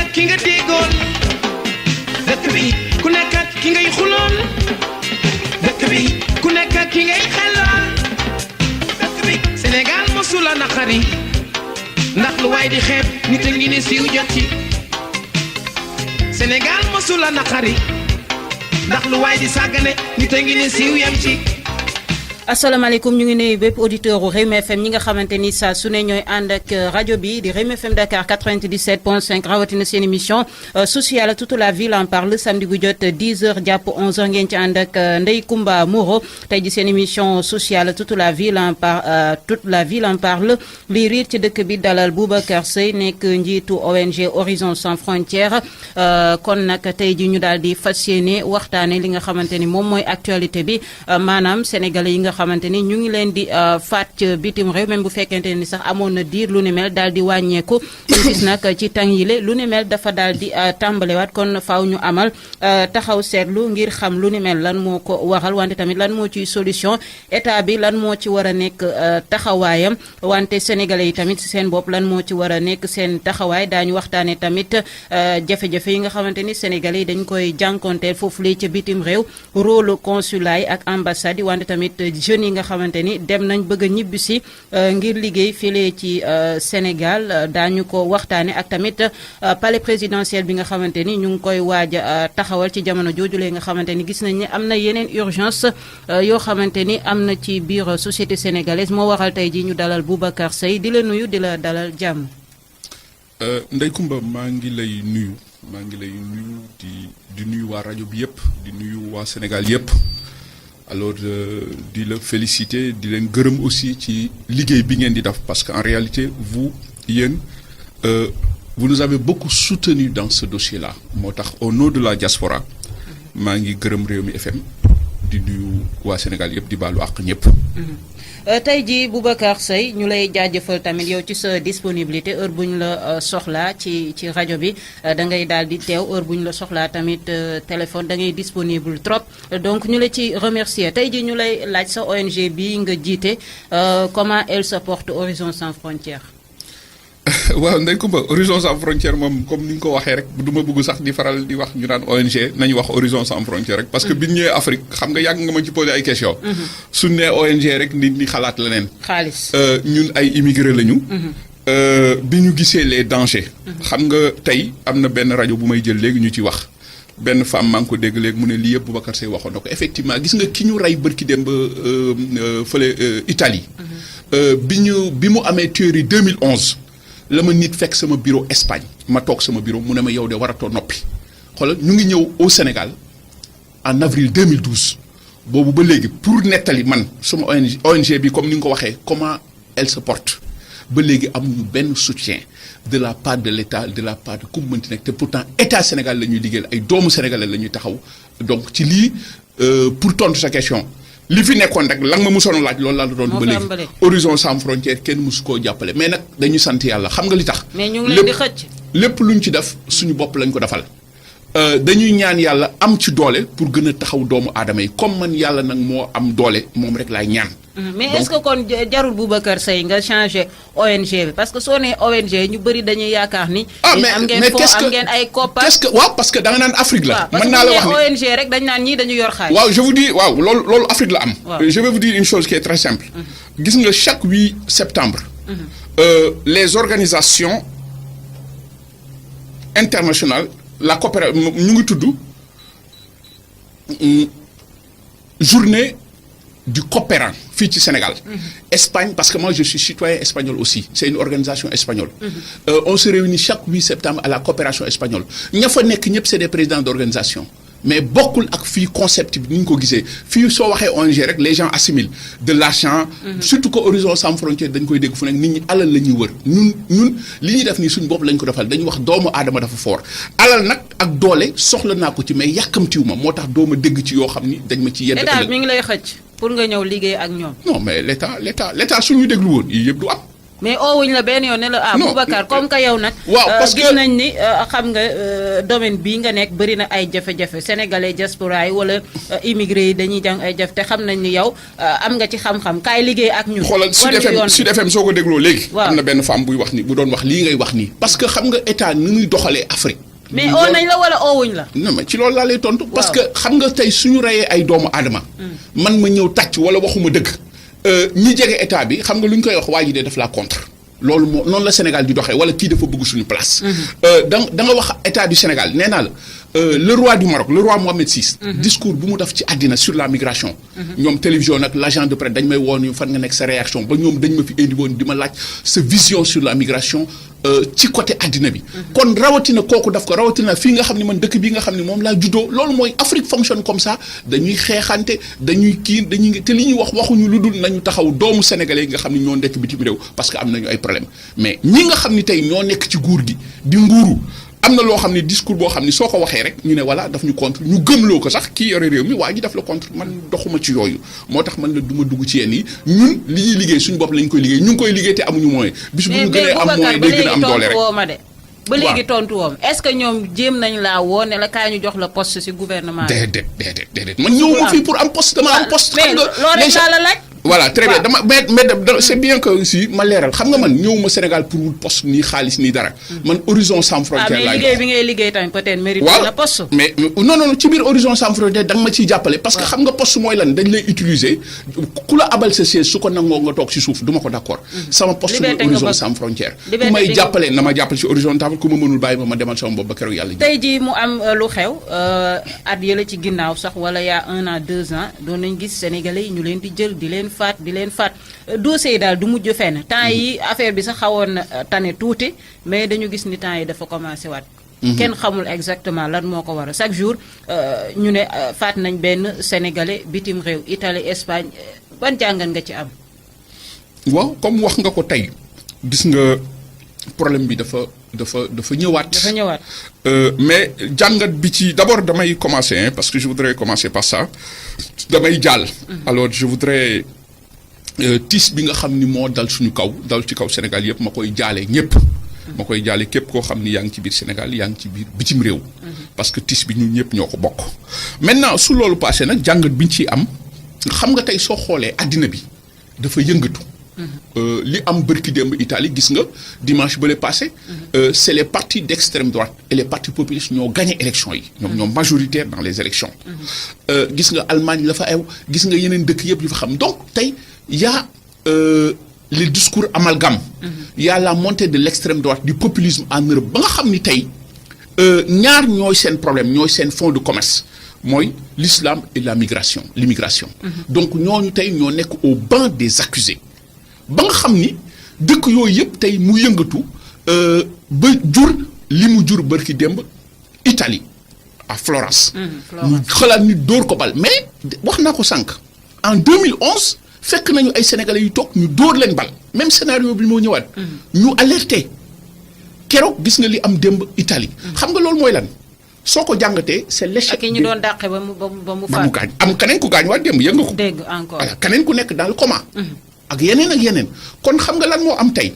ak ki nga déggoon dëkk bi ku nekk ak ki ngay xuloon dëkk bi ku nekk ak ki ngay xeloon dëkk bi Sénégal mosula naqari ndax lu waay di xeeb nit a ngi ne siiw jot ci Sénégal mosula naqari ndax lu waay di sàggane nit a ngi ne siiw yem ci. asalaamaaleykum ñu ngi nuyu bépp auditeur u Rewmi FM ñi nga xamante ni saa su ne ñooy ànd ak rajo bi di Rewmi FM Dakar 97.5 rawatina seen émission sociale toute la ville en parle samedi gu jot 10h jàpp 11h ngeen ci ànd ak Ndeye Comba Moreau tey ji seen émission sociale toute la ville en parle lii riir ci dëkk bi dalal Boubacar Seye nekk njiitu ONG Horizon Sans Frontières kon nag tey ji ñu daal di fas yéene waxtaane li nga xamante ni moom mooy actualité bi maanaam sénégalais yi nga xamante ni ñu ngi leen di faat ci bitim réew même bu fekkente ni sax amoon na diir lu ni mel daal di wàññeeku ñu gis nag ci tàng yile lu ni mel dafa daal di tàmbalewaat kon faaw ñu amal taxaw seetlu ngir xam lu ni mel lan moo ko waral wante tamit lan moo ciy solution état bi lan moo ci war a nekk taxawaayam wante sénégalais yi tamit seen bopp lan moo ci war a nekk seen taxawaay daañu waxtaane tamit jafe-jafe yi nga xamante ni sénégalais yi dañ koy jànkonteel foofu lee ca bitim réew rôle consulat yi ak ambassade yi wante tamit jeunes yi nga xamante ni dem nañ bëgg a ñibbisi ngir liggéey file ci Sénégal daañu ko waxtaane ak tamit palais présidentiel bi nga xamante ni ñu ngi koy waaj a taxawal ci jamono joojulee nga xamante ni gis nañ ne am na yeneen urgence yoo xamante ni am na ci biir société sénégalaise moo waral tey ji ñu dalal Boubacar Seye di la nuyu di la dalal jàmm. Ndeye Comba maa ngi lay nuyu di nuyu waa rajo bi yëpp di nuyu waa Sénégal yëpp. Alors di la féliciter di leen gërëm aussi ci liggéey bi ngeen di def parce que en réalité vous nous avez beaucoup soutenu dans ce dossier-là moo tax au nom de la diaspora maa ngi gërëm Rewmi FM di nuyu waa Sénégal yëpp di baalu àq ñëpp. tey jii Boubacar Seye ñu lay jaajëfal tamit yow ci sa disponibilité heure bu ñu la soxlaa ci rajo bi da ngay daal di teew heure bu ñu la soxlaa tamit téléphone da ngay disponible trop donc ñu la ci remercier tey jii ñu lay laaj sa ONG bi nga jiite comment elle se porte Horizon Sans Frontières. waaw Ndeye Comba Horizon Sans Frontières moom comme ni nga ko waxee rek du ma bëgg sax di faral di wax ñu naan ONG nañu wax Horizon Sans Frontières rek. parce que bi ñu ñëwee Afrique xam nga yàgg nga ma ci poser ay questions. suñu nee ONG rek nit ñi xalaat leneen. xaalis ñun ay immigré lañu. bi ñu gisee les dangers. xam nga tey am na benn rajo bu may jël léegi ñu ci wax. benn femme maa ngi ko dégg léegi mu ne lii yëpp Boubacar Seye waxoon na ko effectivement gis nga ki ñu rey bërki dem ba fële Italie. bi mu amee tuerie 2011. la ma nit fekk sama bureau Espagne ma toog sama bureau mu ne ma yow de waratoo noppi xoolal ñu ngi ñëw au Sénégal en avril 2012 boobu ba léegi pour nettali man sama ONG bi comme ni nga ko waxee comment elle se porte ba léegi amuñu benn soutien de la part de l'État de la part de ku mu mënti nekk te pourtant État Sénégal la ñuy liggéeyal ay doomu sénégalais la ñuy taxaw donc ci lii pour tontu sa question. li fi nekkoon rek la nga ma musoon laaj loolu laa la doon ba léegi Horizon Sans Frontières kenn musu koo jàppale mais nag dañuy sant yàlla xam nga li tax. mais ñu ngi leen di xëcc. lépp luñ ci def suñu bopp lañ ko defal dañuy ñaan yàlla am ci doole pour gën a taxaw doomu aadama yi comme man yàlla nag moo am doole moom rek laay ñaan. mais est-ce que kon jarul Boubacar Seye nga changé ONG bi parce que soo nee ONG ñu bëri dañuy yaakaar ni. am ngeen fond am ngeen ay koppar. waaw parce que da nga naan Afrique la. mën naa la wax ni ONG rek dañ naan ñii dañu yor xaalis. waaw je vous dis waaw loolu Afrique la am. je vais vous dire une chose qui est très simple. gis nga chaque 8 septembre. les organisations internationales la coopération ñu ngi tudd journée du coopérant fii ci Sénégal. Espagne parce que moi je suis citoyen espagnol aussi c'est une organisation espagnole. On se réunit chaque 8 septembre à la coopération espagnole ña fa nekk ñëpp c'est des présidents d'organisation mais bokkul ak fii concept bi ni ñu ko gisee fii soo waxee ONG rek les gens assimilent de l'argent. surtout que Horizon Sans Frontières dañ koy dégg fu nekk nit ñi alal la ñuy wër ñun li ñuy def nii suñu bopp lañ ko defal dañuy wax doomu aadama dafa fort alal nag ak doole soxla naa ko ci mais yàkkamtiwu ma moo tax doo ma dégg ci yoo xam ni dañ ma ci yedd. état mi ngi lay xëcc pour nga ñëw liggéey ak ñoom. non mais l'état suñu déglu woon yii yëpp du am. mais oowuñ la benn yoon ne la Non, Boubacar comme que yow nag. waaw, parce gis que- nañ ni xam nga domaine bii nga nekk bëri na ay jafe-jafe sénégalais diaspora yi wala immigré yi dañuy jàng ay jafe te xam nañ ni yow am nga ci xam-xam kaay liggéey ak ñun. xoolal Sud wan ñu FM yoon Sud bi. FM soo ko dégloo léegi. Waaw. am na benn femme buy wax ni bu doon wax lii ngay wax nii. parce que xam nga état ni muy doxalee Afrique. mais oo nañ la wala oowuñ la. non mais ci loolu laa lay tontu. parce Waaw. que xam nga tey suñu reyee ay doomu aadama. man ma ñëw tàcc wala waxuma dëgg. ñi jege état bi xam nga lu ñu koy wax waa ji de daf laa contre. loolu moo noonu la Sénégal di doxee wala kii dafa bëgg suñu place. da nga wax état du Sénégal nee naa la le roi du Maroc le roi Mohamed VI. discours bu mu def ci àddina sur la migration. ñoom télévision nag l' agent de presse dañ may woon ñu fan nga nekk sa réaction ba ñoom dañ ma fi indi woon di ma laaj sa vision sur la migration ci côté àddina bi. kon rawatina kooku daf ko rawatina fii nga xam ne man dëkk bii nga xam ne moom laa juddoo loolu mooy Afrique fonctionne comme ça dañuy xeexante dañuy kii dañuy te li ñuy wax waxuñu lu dul nañu taxaw doomu sénégalais yi nga xam ne ñoo nekk bitim réew parce que am nañu ay problème mais ñi nga xam ne tey ñoo nekk ci nguur gi di nguuru am na loo xam ne discours boo xam ne soo ko waxee rek ñu ne voilà daf ñu contre ñu gëmloo ko sax kii yore réew mi waa ji daf la contre man doxuma ci yooyu moo tax man la du ma dugg ci yenn yi ñun li ñuy liggéey suñu bopp lañ koy liggéey ñu ngi koy liggéey te amuñu moyen bis bu ñu gënee am moyen day gën a am doole rek woo ma de. ba léegi Waaw. tontu woom est-ce que ñoom jéem nañ laa woo ne la kaay ñu jox la poste ci gouvernement bi. déedéet man ñëwuma fii pour am poste dama am poste mais xam nga loolu rek laa la laaj. voilà très bien Waaw. dama mais c'est bien que aussi ma leeral xam nga man ñëwuma Sénégal pour wut poste nii xaalis nii dara man horizon sans frontière mais laay liggéey dox bi ngay liggéey tamit peut-être mérite waaw na poste. mais non ci biir horizon sans frontière da nga ma ciy jàppale parce que xam nga poste mooy lan dañ lay utiliser ku la abal sa siège su ko nangoo nga toog ci suuf du ma ko d'accord sama poste mooy Liberté nga horizon bëgg. sans frontière Liberté ku may nga jàppale na ma jàppale ci horizon sans ku ma mënul bàyyi ma demal sama bopp ba keroog yàlla ji tey jii mu am lu xew at yële ci ginnaaw sax wala y a 1 an 2 ans doon nañ gis sénégalais yi ñu leen di jël di leen faat dossier yi daal du mujj fenn temps yi affaire bi sax xawoon na tane tuuti mais dañu gis ni temps yi dafa commencé waat. kenn xamul exactement lan moo ko waral chaque jour ñu ne faat nañ benn sénégalais bitim réew Italie Espagne ban jàngat nga ci am. waaw comme wax nga ko tey gis nga problème bi dafa ñëwaat. dafa ñëwaat. mais jàngat bi ci d'abord damay commencer hein, parce que je voudrais commencer par ça damay jàll. alors je voudrais tiis bi nga xam ni moo dal suñu kaw dal ci kaw Sénégal yëpp ma koy jaale ñëpp. ma koy jaale képp koo xam ni yaa ngi ci biir Sénégal yaa ngi ci biir bitim réew. parce que tiis bi ñun ñëpp ñoo ko bokk. maintenant su loolu passé nag jàngat bi ñu ciy am xam nga tey soo xoolee àddina bi dafa yëngatu. li am bërki démb Italie gis nga dimanche ba le passé. c'est les partis d'extrême droite et les partis populistes ñoo gagné élection yi. ñoo majoritaire dans les élections. gis nga Allemagne la fa ew gis nga yeneen dëkk yëpp yu fa xam donc tey y a les discours amalgame. y a la montée de l'extrême droite du populisme en Europe ba nga xam ni tey ñaar ñooy seen problème ñooy seen fonds de commerce mooy l'islam et l'immigration. donc ñooñu tey ñoo nekk au banc des accusés. ba nga xam ni dëkk yooyu yëpp tey mu yëngatu ba jur li mu jur bërki démb Italie à Florence. ñu xalaat ni dóor ko bal mais wax naa ko sànq en 2011 fekk nañu ay sénégalais yu toog ñu dóor leen bal même scénario bi moo ñëwaat. ñu alerté keroog gis nga li am démb Italie. xam nga loolu mooy lan soo ko jàngatee c'est l'échec. ak ñu doon dàqe ba mu faat gaañ am keneen ku gaañ waat démb yënga ko. dégg encore voilà keneen ku nekk dans le coma. ak yeneen kon xam nga lan moo am tey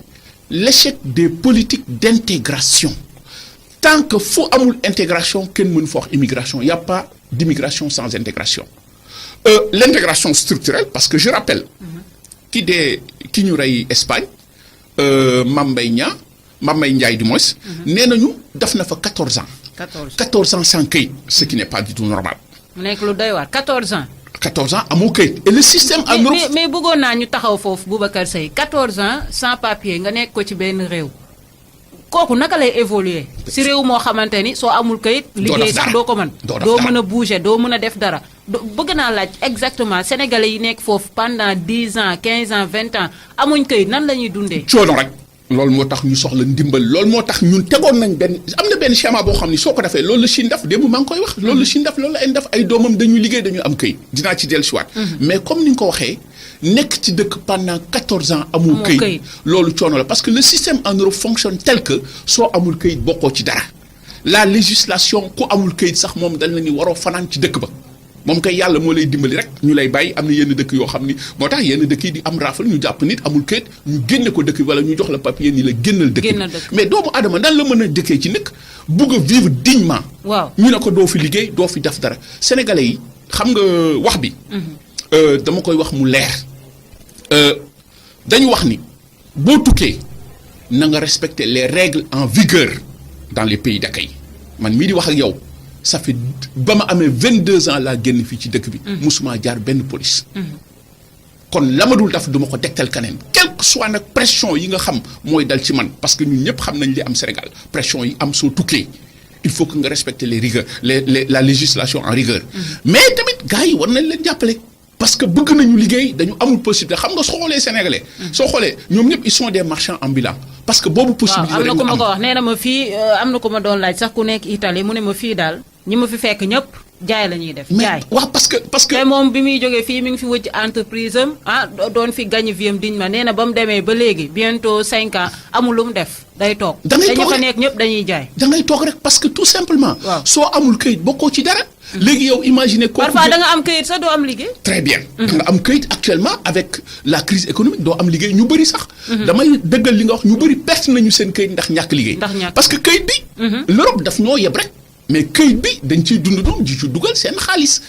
l'échec des politiques d'intégration tant que fu amul intégration kenn mënu fa wax immigration y a pas d'immigration sans intégration l'intégration structurelle parce que je rappelle ki ñu rey Espagne Mame Mbaye Ndiaye du moins nee nañu def na fa 14 ans 14 ans sans këyit ce qui n'est pas du tout normal mu nekk lu doy waar 14 ans 14 ans amoo këyit et le système en Europe mais bëggoon naa ñu taxaw foofu Boubacar Seye 14 ans sans papier nga nekk ko ci benn réew kooku naka lay évoluer si réew moo xamante ni soo amul kayit liggéey sax doo ko mën doo mën a bouger doo mën a def dara bëgg naa laaj exactement sénégalais yi nekk foofu pendant 10 ans 15 ans 20 ans amuñ kayit nan la ñuy dundee coono rek loolu moo tax ñu soxla ndimbal loolu moo tax ñun tegoon nañ am na benn schéma boo xam ni soo ko defee loolu la Chine def démb maa ngi koy wax loolu la Chine def loolu la en def ay doomam dañuy liggéey dañuy am këyit dinaa ci dellusiwaat mais comme ni nga ko waxee nekk ci dëkk pendant 14 ans amul këyit loolu coono la parce que le système en Europe fonctionne tel que soo amul këyit bokkoo ci dara la législation ku amul këyit sax moom dañ la ni waroo fanaan ci dëkk ba moom kay yàlla moo lay dimbali rek ñu lay bàyyi. am na yenn dëkk yoo xam ni moo tax yenn dëkk yi di am raafal ñu jàpp nit amul kayit ñu génne ko dëkk bi wala ñu jox la papier ni la génnal dëkk bi mais doomu aadama nan la mën a dëkkee ci nekk bugg a vivre dignement. waaw ñu ne ko doo fi liggéey doo fi def dara sénégalais yi xam nga wax bi. dama koy wax mu leer. dañu wax ni boo tukkee na nga respecter les règles en vigueur dans les pays d'accueil man mii di wax ak yow ça fait ba ma amee 22 ans laa génn fii ci dëkk bi. musuma jaar benn police. kon la ma dul def du ma ko degtal keneen quel que soit nag pression yi nga xam mooy dal ci man parce que ñun ñëpp xam nañ li am Sénégal pression yi am soo tukkee il faut que nga respecter les rigueurs la législation en rigueur. mais tamit gars yi war nañ leen jàppale. parce que bëgg nañu liggéey dañu amul possibilité xam nga soo xoolee sénégalais. soo xoolee ñoom ñëpp ils sont des marchands ambulants. parce que boobu possibilité rek am na ko ma ko wax nee na ma fii am na ko ma doon laaj sax ku nekk Italie mu ne ma fii daal ñi ma fi fekk ñëpp jaay la ñuy def. jaay waaw parce que. te moom bi muy jógee fii mi ngi fi wëcc entreprise am doon fi gagné vie am diñ ma nee na ba mu demee ba léegi bientôt 5 ans amul lu mu def day toog. da ngay toog fa nekk ñëpp dañuy jaay. da ngay toog rek parce que tout simplement. soo amul këyit bokkoo ci dara. léegi yow imaginer kooku parfois da nga am këyit sax doo am liggéey. très bien. da nga am këyit actuellement avec la crise économique doo am liggéey ñu bëri sax. damay dëggal li nga wax ñu bëri perte nañu seen këyit ndax ñàkk liggéey. parce que këyit bi. l'Europe daf ñoo yeb rek. mais këyit bi dañ ciy dund doom ji ci dugal seen xaalis.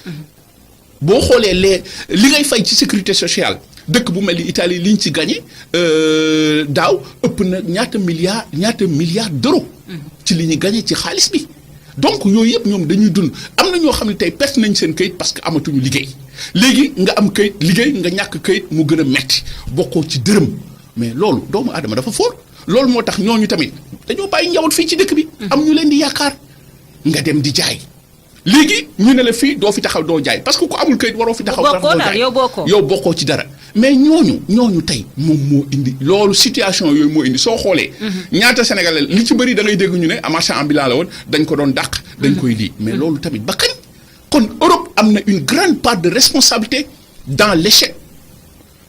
boo xoolee li ngay fay ci sécurité sociale dëkk bu mel ni Italie li ñu ci gagné daaw ëpp na ñaata milliards d'euros. ci li ñu gagné ci xaalis bi. donc yooyu yëpp ñoom dañuy dund am na ñoo xam ne tey perte nañ seen këyit parce que amatuñu liggéey léegi nga am këyit liggéey nga ñàkk këyit mu gën a metti bokkoo ci dërëm mais loolu doomu aadama dafa fóor loolu moo tax ñooñu tamit dañoo bàyyi njaboot fii ci dëkk bi. am ñu leen di yaakaar nga dem di jaay. léegi ñu ne la fii doo fi taxaw doo jaay parce que ku amul këyit waroo fi taxaw. bokkoo daal yow bokkoo ci dara. mais ñooñu tey moom moo indi loolu situation yooyu moo indi soo xoolee. ñaata Sénégalais li ci bëri da ngay dégg ñu ne marchand ambulant la woon dañ ko doon dàq. dañ koy lii mais loolu tamit ba kañ. kon Europe am na une grande part de responsabilité dans l'échec.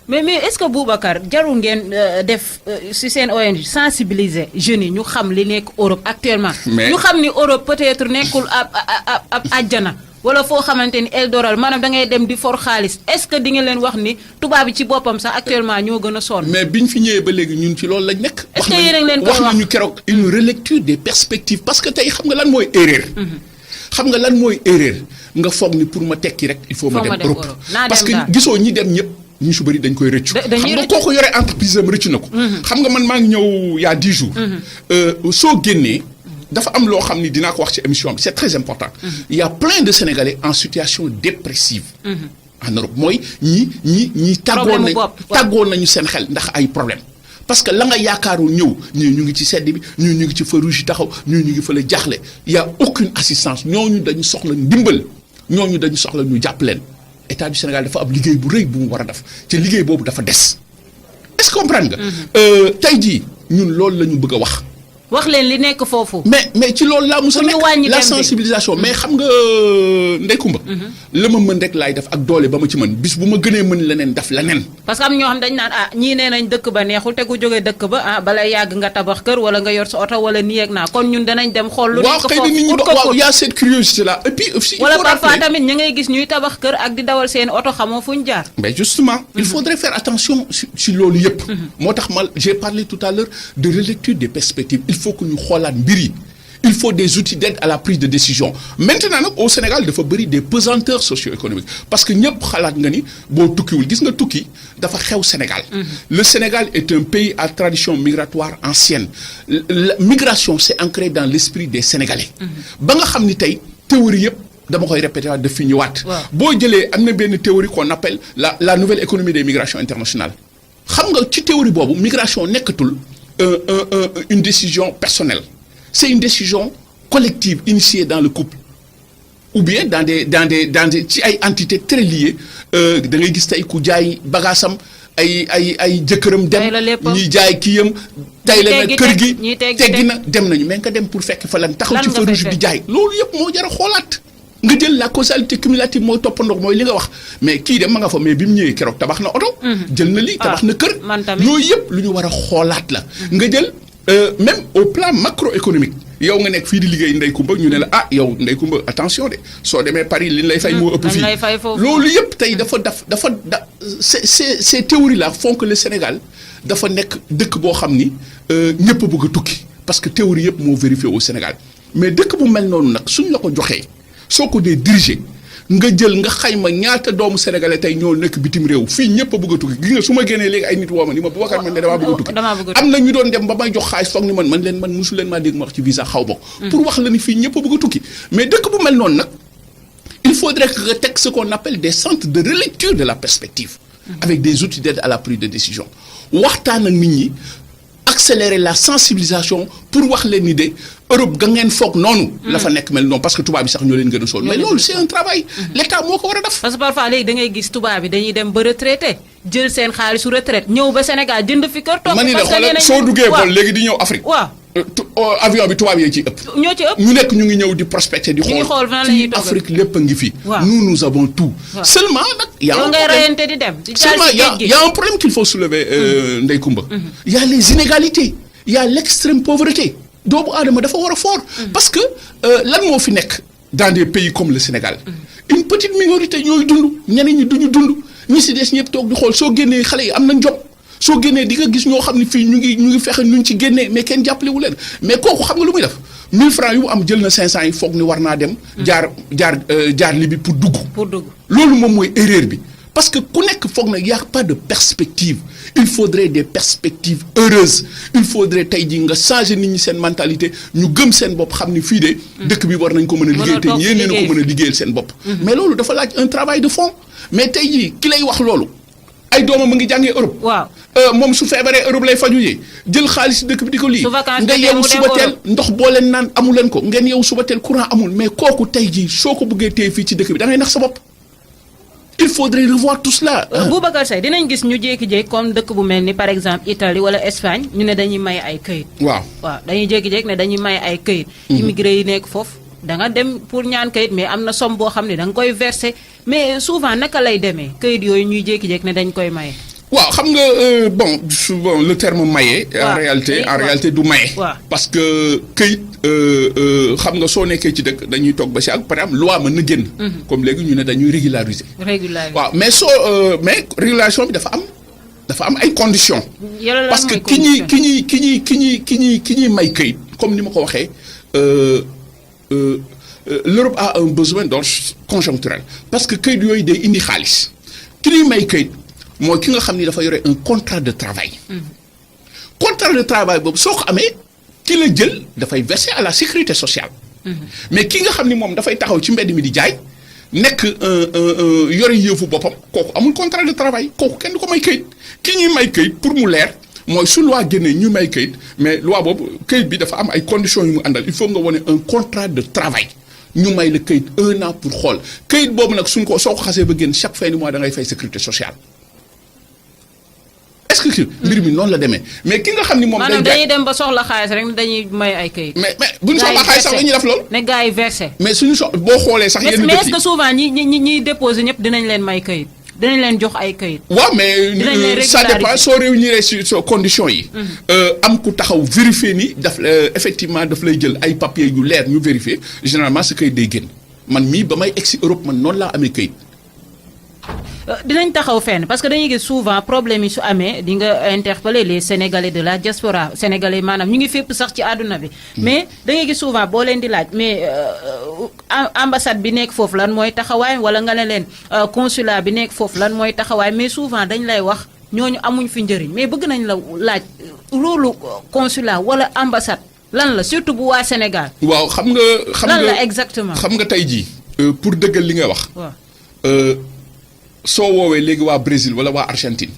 mais est-ce que Boubacar jarul ngeen def si seen ONG sensibiliser jeunes yi ñu xam li nekk Europe actuellement. ñu xam ni Europe peut-être nekkul ab àjjana. wala foo xamante ni Eldorado maanaam da ngay dem di for xaalis est-ce que di nga leen wax ni tubaab bi ci boppam sax actuellement ñoo gën a sonn. mais biñ fi ñëwee ba léegi ñun ci loolu lañ nekk. est-ce que yéen a ngi leen koy wax nañu keroog une relecture des perspectives parce que tey xam nga lan mooy erreur. xam nga lan mooy erreur nga foog ni pour ma tekki rek. il faut ma dem Europe parce que gisoo ñi dem ñëpp. ñu su bëri dañ koy rëccu. xam nga kooku yore entreprise am rëccu na ko. xam nga man maa ngi ñëw y a 10 jours. soo génnee. dafa am loo xam ni dinaa ko wax ci émission bi c'est très important. Il y a plein de Sénégalais en situation dépressive. en Europe mooy ñi tàggoon nañu seen xel ndax ay problème parce que la nga yaakaaroon ñëw ñu ngi ci sedd bi ñu ngi ci feu rouge taxaw ñu ngi fa la jaaxle y a aucune assistance ñooñu dañu soxla ndimbal ñooñu dañu soxla ñu jàpp leen état du Sénégal dafa am liggéey bu rëy bu mu war a def ci liggéey boobu dafa des est-ce que comprendre nga. tey jii ñun loolu la ñu bëgg a wax leen li nekk foofu. mais ci loolu laa mos a nekk la sensibilisation mais xam nga Ndeye Comba. la ma mën rek laay def ak doole ba ma ci mën bis bu ma gënee mën leneen def leneen. parce que am ñoo xam dañ naan ñii nee nañ dëkk ba neexul te ku jógee dëkk ba balay yàgg nga tabax kër wala nga yor sa oto wala nii ak naa kon ñun danañ dem xool. lu nekk foofu waaw y a cette curiosité là et puis aussi. wala parfois tamit ñi ngay gis ñuy tabax kër ak di dawal seen oto xamoo fu ñu jaar. mais justement il faudrait faire attention si loolu yëpp. moo tax j'ai parlé tout à l'heure de relecture des perspectives. Il faut que ñu xoolaat mbir yi il faut des outils d'aide à la prise de décision maintenant nag au Sénégal dafa bëri des pesanteurs socio-économiques parce que ñëpp xalaat nga ni boo tukkiwul gis nga tukki dafa xew Sénégal. Le Sénégal est un pays à tradition migratoire ancienne la migration c'est ancré dans l'esprit des Sénégalais. ba nga xam ni tey théorie yëpp dama koy répéter waat daf fi ñëwaat. boo jëlee am na benn théorie qu'on appelle la nouvelle économie des migrations internationales xam nga ci théorie boobu migration nekkatul. Une décision personnelle c'est une décision collective initiée dans le couple ou bien dans des ci ay entités très liées da ngay gis tey ku jaay bagaasam ay jëkkëram dem ñuy jaay kiyam tey la na kër gi teggi na dem nañu mais nga dem pour fekk fa lan taxaw ci feu rouge di jaay loolu yëpp moo jar a xoolaat nga jël la causalité cumulative mooy toppandoo mooy li nga wax mais kii dem ma nga fa mais bi mu ñëwee keroog tabax na oto. jël na lii tabax na kër. yooyu yëpp lu ñu war a xoolaat la. nga jël même au plan macroéconomique yow nga nekk fii di liggéey Ndey Kumba ñu ne la ah yow Ndey Kumba attention de soo demee Paris li ñu lay fay moo ëpp fii loolu yëpp tey ces théories là font que le Sénégal dafa nekk dëkk boo xam ni ñëpp a bëgg a tukki parce que théorie yëpp moo vérifié au Sénégal mais dëkk bu mel noonu nag suñ la ko joxee soo ko dee diriger nga jël nga xayma ñaata doomu sénégalais tey ñoo nekk bitim réew fii ñëpp a bëgg a tukki gis nga su ma génnee léegi ay nit woo ma ni ma Boubacar man de damaa bëgg a tukki am na ñu doon dem ba may jox xaalis foog ni man musu leen maa dégg ma wax ci visa xaw bokk pour wax la ni fii ñëpp a bëgg a tukki mais dëkk bu mel noonu nag il faudrait que nga teg ce qu'on appelle des centres de relecture de la perspective avec des outils d'aide à la prise de décision waxtaan ak nit ñi accélérer la sensibilisation pour wax leen ni de Europe ga ngeen foog noonu. la fa nekk mel noonu parce que tubaab bi sax ñoo leen gën a sonn. mais loolu c'est un travail. l'État moo ko war a def. parce que parfois léegi da ngay gis tubaab bi dañuy dem ba retraité jël seen xaalisu retraite ñëw ba Sénégal jënd fi kër. toog man de xoolal soo duggee bool léegi di ñëw Afrique. waaw avion bi tubaab yee ci ëpp. ñoo ci ëpp ñu nekk ñu ngi ñëw di prospecter di xool. fii Afrique lépp a ngi fi. nous avons tout. seulement nag y a un problème di dem. seulement y a un problème qu'il faut soulever Ndey Kumba. y a les inégalités. y a l'extrême pauvreté. doomu aadama dafa war a fort. parce que lan moo fi nekk dans des pays comme le Sénégal. une petite minorité ñooy dund ñeneen ñi duñu dund ñi si des ñëpp toog di xool soo génnee xale yi am nañ jom soo génnee di nga gis ñoo xam ne fii ñu ngi fexe nuñ ci génnee mais kenn jàppale wu leen mais kooku xam nga lu muy def 1000 francs yu mu am jël na 500 yi foog ni war naa dem. jaar Libye pour dugg. loolu moom mooy erreur bi. parce que ku nekk foog na y a pas de perspective il faudrait des perspectives heureuses il faudrait tey jii nga changer nit ñi seen mentalité ñu gëm seen bopp xam ni fii de. dëkk bi war nañ ko mën a liggéey te ñeen na ko mën a liggéeyal seen bopp. mais loolu dafa laaj un travail de fond mais tey jii ki lay wax loolu ay doomam a ngi jàngee Europe. waaw moom su feebaree Europe lay faju yee jël xaalis dëkk bi di ko lii. nga yeewu suba teel ndox boo leen naan amu leen ko ngeen yeewu suba teel courant amul mais kooku tey jii soo ko bëggee téye fii ci dëkk bi da ngay nax sa bopp. il faudrait revoir tout cela. Boubacar Seye dinañ gis ñu jékki-jékki comme dëkk bu mel ni par exemple Italie wala Espagne ñu ne dañuy may ay këyit. waaw dañuy jékki-jékki ne dañuy may ay këyit. immigré yi nekk foofu da nga dem pour ñaan këyit mais am na somme boo xam ne da nga koy verser mais souvent naka lay demee këyit yooyu ñuy jékki-jékki ne dañ koy maye. waaw xam nga bon le terme maye. en réalité du maye. parce que këyit xam nga soo nekkee ci dëkk dañuy toog ba si ak par exemple loi mën na génn. comme léegi ñu ne dañuy régulariser. waaw mais mais régularisation bi dafa am ay conditions. parce que ki ñuy may këyit comme ni ma ko waxee l'Europe a un besoin donc conjoncturel parce que këyit yooyu day indi xaalis ki ñuy may këyit. mooy ki nga xam ni dafa yore un contrat de travail. contrat de travail boobu soo ko amee ki la jël dafay verser à la sécurité sociale. mais ki nga xam ni moom dafay taxaw ci mbedd mi di jaay nekk yore yëfu boppam kooku amul contrat de travail kooku kenn du ko may këyit ki ñuy may këyit pour mu leer mooy su loi génnee ñu may këyit mais loi boobu këyit bi dafa am ay conditions yu mu àndal il faut nga wane un contrat de travail. ñu may la këyit 1 an pour xool këyit boobu nag soo ko xasee ba génn chaque fin du mois da ngay fay sécurité sociale. est-ce que mbir mi noonu la demee mais ki nga xam ni moom. maanaam dañuy dem ba soxla xaalis rek dañuy may ay këyit. mais bu ñu soxla xaalis sax dañuy def loolu. ne gars yi versé. mais suñu boo xoolee sax yenn dëkk yi mais est-ce que souvent ñi déposé ñëpp dinañ leen may këyit dinañ leen jox ay këyit. waaw mais ça dépend soo réunir sur conditions yi. am ku taxaw vérifier ni effectivement daf lay jël ay papiers yu leer ñu vérifier généralement sa këyit day génn man mii ba may egsi Europe man noonu laa amee këyit. dinañ taxaw fenn parce que dañuy gis souvent problème yi su amee di nga interpeller les sénégalais de la diaspora sénégalais maanaam ñu ngi fépp sax ci àdduna bi. mais da ngay gis souvent boo leen di laaj mais ambassade bi nekk foofu lan mooy taxawaay wala nga ne leen consulat bi nekk foofu lan mooy taxawaay mais souvent dañ lay wax ñooñu amuñ fi njëriñ mais bëgg nañ la laaj loolu consulat wala ambassade lan la surtout bu waa Sénégal. waaw xam nga lan la exactement. xam nga tey jii pour dëggal li nga wax. waaw. soo woowee léegi waa Brésil wala waa Argentine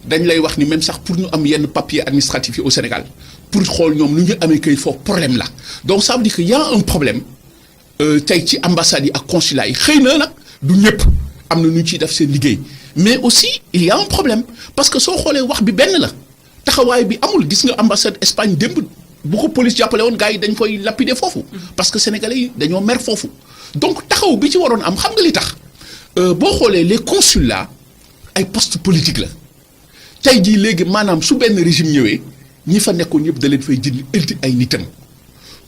dañ lay wax ni même sax pour ñu am yenn papier administratif yi au Sénégal pour xool ñoom lu ñu amee kayit foofu problème la donc ça veut dire que y a un problème tey ci ambassades yi ak consulat yi xëy na nag du ñëpp am na ñu ciy def seen liggéey mais aussi il y a un problème parce que soo xoolee wax bi benn la taxawaay bi amul gis nga ambassade Espagne démb bu ko police jàppale woon gars yi dañ koy lapider foofu parce que sénégalais yi dañoo mer foofu donc taxaw bi ci waroon am xam nga li tax. boo xoolee les consulats ay poste politique la tey jii léegi maanaam su benn régime ñëwee ñi fa nekkoon yëpp da leen fay jël ëlti ay nitam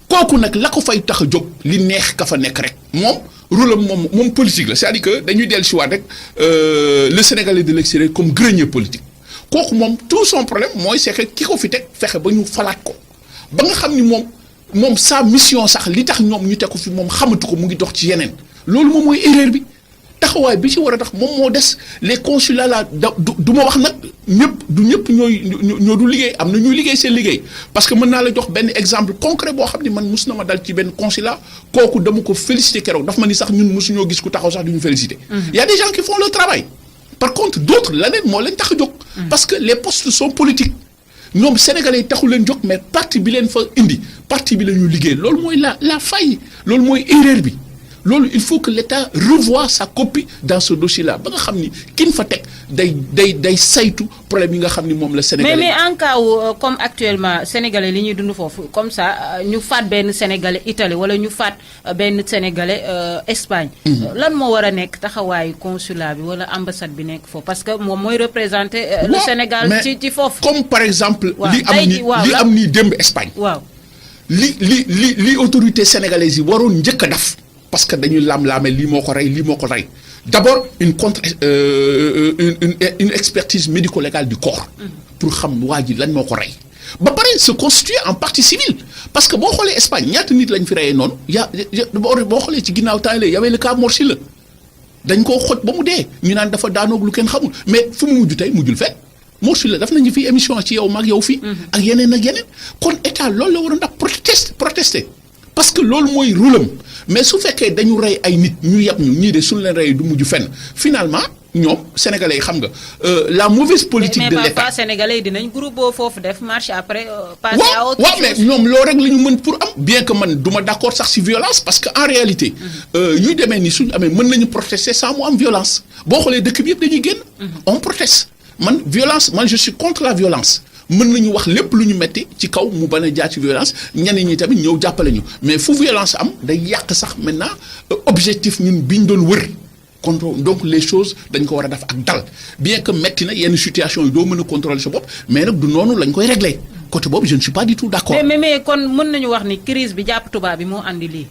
kooku nag la ko fay tax a jóg li neex ka fa nekk rek moom rôle am moom politique la c'est-à-dire que dañuy dellu si waat rek le Sénégalais de l'extérieur comme grenier politique kooku moom tout son problème mooy c'est que ki ko fi teg fexe ba ñu falaat ko ba nga xam ni moom sa mission sax li tax ñoom ñu teg ko fi moom xamatu ko mu ngi dox ci yeneen loolu moom mooy erreur bi taxawaay bi ci war a tax moom moo des les consulats là du ma wax nag ñëpp ñoo du liggéey am na ñuy liggéey seen liggéey parce que mën naa la jox benn exemple concret boo xam ni man mus na ma dal ci benn consulat kooku dama ko féliciter keroog daf ma ni sax ñun mosuñoo gis ku taxaw sax du ñu féliciter. Y a des gens qui font le travail par contre d'autres leneen moo leen tax a jóg. parce que les postes sont politiques ñoom sénégalais yi taxul leen jóg mais parti bi leen fa indi parti bi la ñuy liggéey loolu mooy la faille loolu mooy erreur bi. loolu il faut que l'État revoie sa copie dans ce dossier-là ba nga xam ni kin fa teg day saytu problème yi nga xam ni moom la Sénégalais. mais en cas où comme actuellement Sénégalais li ñuy dund foofu comme ça ñu faat benn Sénégalais Italie wala ñu faat benn Sénégalais Espagne. lan moo war a nekk taxawaayu consulat bi wala ambassade bi nekk foofu parce que moom mooy représenter le Sénégal ci foofu. comme par exemple. li am ni démb Espagne. waaw li autorité sénégalaise yi waroon njëkk a def. parce que dañuy laam-laame lii moo ko rey d'abord une expertise médico-légale du corps pour xam waa ji lan moo ko rey ba pare se constituer en partie civile parce que boo xoolee Espagne ñaata nit lañ fi reyee noonu boo xoolee ci ginnaaw temps y avait le cas Mor Sylla dañ koo xoj ba mu dee ñu naan dafa daanoog lu kenn xamul mais fu mu mujj tey mujjul fenn Mor Sylla daf nañu fi émission ci yow mag yow fii ak yeneen kon état loolu la waroon ndax protester parce que loolu mooy rôle am mais su fekkee dañu rey ay nit ñu yàpp ñu ñii de suñu leen rey du mujj fenn finalement ñoom sénégalais yi xam nga la mauvaise politique de l'État. mais parfois sénégalais yi dinañ groupe foofu def marche après. passer à autre chose mais ñoom loolu rek la ñu mën pour am bien que man du ma d'accord sax ci violence parce que en réalité. yuy demee ni suñu amee mën nañu protester sans mu am violence boo xoolee dëkk bi yëpp dañuy génn. on proteste man je suis contre la violence. mën nañu wax lépp lu ñu metti ci kaw mu bañ a jaar ci violence ñeneen ñi tamit ñëw jàppale ñu mais fu violence am day yàq sax maintenant objectif ñun bi ñu doon wër contrôle donc les choses dañ ko war a def ak dal bien que metti na yenn situation yi doo mën a contrôler sa bopp mais nag du noonu lañ koy régler côté boobu je ne suis pas du tout d'accord. mais kon mën nañu wax ni crise bi jàpp tubaab bi moo andi lii.